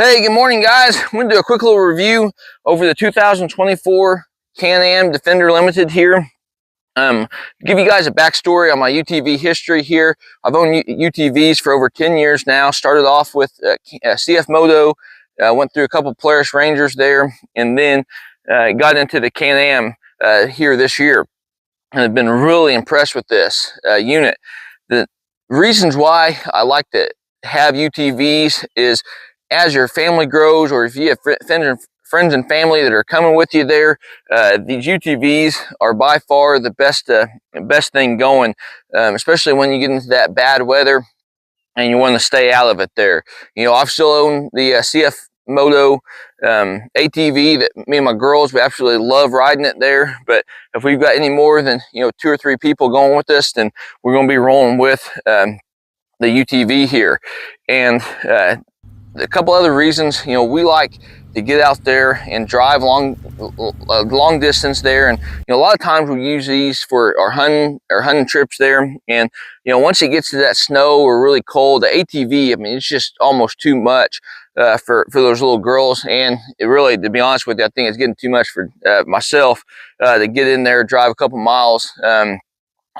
Hey, good morning, guys. I'm going to do a quick little review over the 2024 Can-Am Defender Limited here. Give you guys a backstory on my UTV history here. I've owned UTVs for over 10 years now. Started off with CF Moto, went through a couple Polaris Rangers there, and then got into the Can-Am here this year. And I've been really impressed with this unit. The reasons why I like to have UTVs is as your family grows, or if you have friends and family that are coming with you there, these UTVs are by far the best thing going, especially when you get into that bad weather and you want to stay out of it there. You know, I've still owned the CF Moto ATV that me and my girls, we absolutely love riding it there. But if we've got any more than 2 or 3 people going with us, then we're going to be rolling with the UTV here. And a couple other reasons, we like to get out there and drive long distance there, and a lot of times we use these for our hunting trips there. And once it gets to that snow or really cold, the ATV, I mean, it's just almost too much for those little girls, and it really, to be honest with you, I think it's getting too much for myself to get in there, drive a couple miles.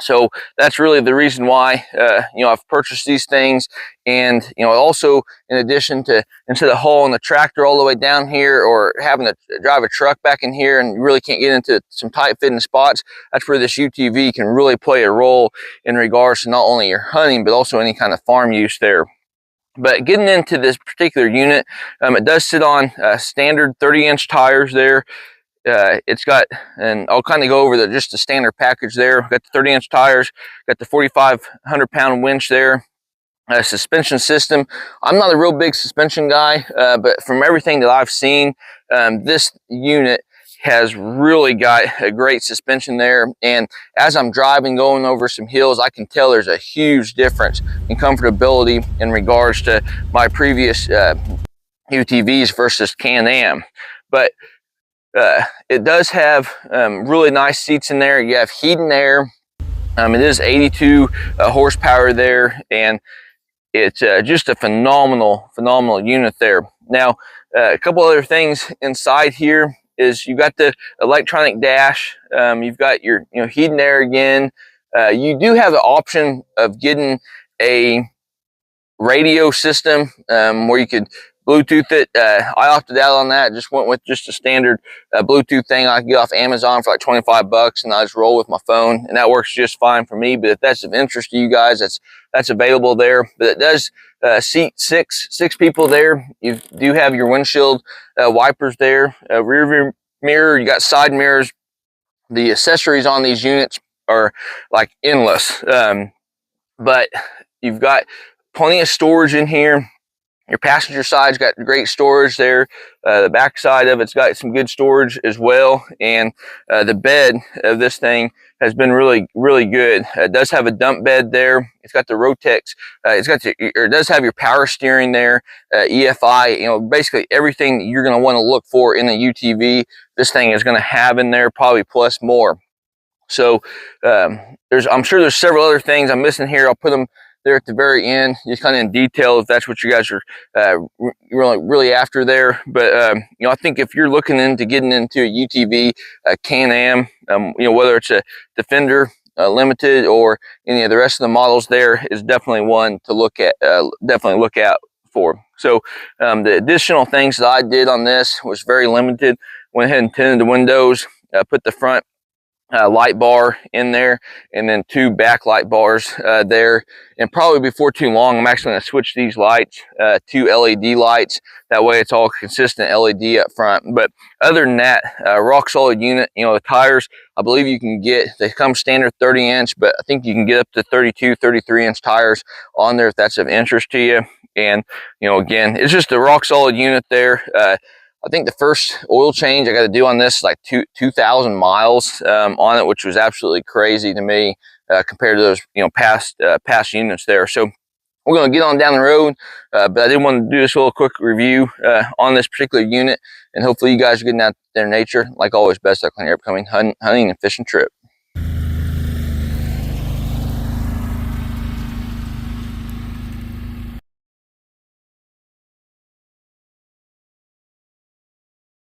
So that's really the reason why I've purchased these things. And also, in addition to, instead of hauling the tractor all the way down here or having to drive a truck back in here and you really can't get into some tight fitting spots, that's where this UTV can really play a role in regards to not only your hunting but also any kind of farm use there. But getting into this particular unit, it does sit on standard 30-inch tires there. It's got, and I'll kind of go over just the standard package there. Got the 30-inch tires, got the 4,500-pound winch there. Suspension system, I'm not a real big suspension guy, but from everything that I've seen, this unit has really got a great suspension there. And as I'm driving, going over some hills, I can tell there's a huge difference in comfortability in regards to my previous UTVs versus Can-Am. But it does have really nice seats in there. You have heat and air. It is 82 horsepower there, and it's just a phenomenal unit there. Now, a couple other things inside here is you've got the electronic dash. You've got your heat and air again. You do have the option of getting a radio system where you could Bluetooth it. I opted out on that. Just went with just a standard Bluetooth thing I can get off Amazon for like 25 bucks, and I just roll with my phone, and that works just fine for me. But if that's of interest to you guys, that's available there. But it does seat six people there. You do have your windshield wipers there, rear view mirror. You got side mirrors. The accessories on these units are like endless, but you've got plenty of storage in here. Your passenger side's got great storage there. The back side of it's got some good storage as well. And the bed of this thing has been really good. It does have a dump bed there. It's got the Rotex. It does have your power steering there, EFI. Basically everything that you're going to want to look for in a UTV, this thing is going to have in there, probably plus more. So I'm sure there's several other things I'm missing here. I'll put them there at the very end, just kind of in detail, if that's what you guys are really after there. But I think if you're looking into getting into a UTV, Can-Am, whether it's a Defender Limited or any of the rest of the models, there is definitely one to look at. Definitely look out for. So the additional things that I did on this was very limited. Went ahead and tinted the windows, put the front light bar in there, and then 2 back light bars there. And probably before too long, I'm actually going to switch these lights to LED lights. That way it's all consistent LED up front. But other than that, rock solid unit. The tires, I believe they come standard 30-inch, but I think you can get up to 32, 33-inch tires on there if that's of interest to you. And again, it's just a rock solid unit there. I think the first oil change I got to do on this is like 2,000 miles on it, which was absolutely crazy to me compared to those past units there. So we're going to get on down the road, but I did want to do this little quick review on this particular unit, and hopefully you guys are getting out there in nature. Like always, best luck on your upcoming hunting and fishing trip.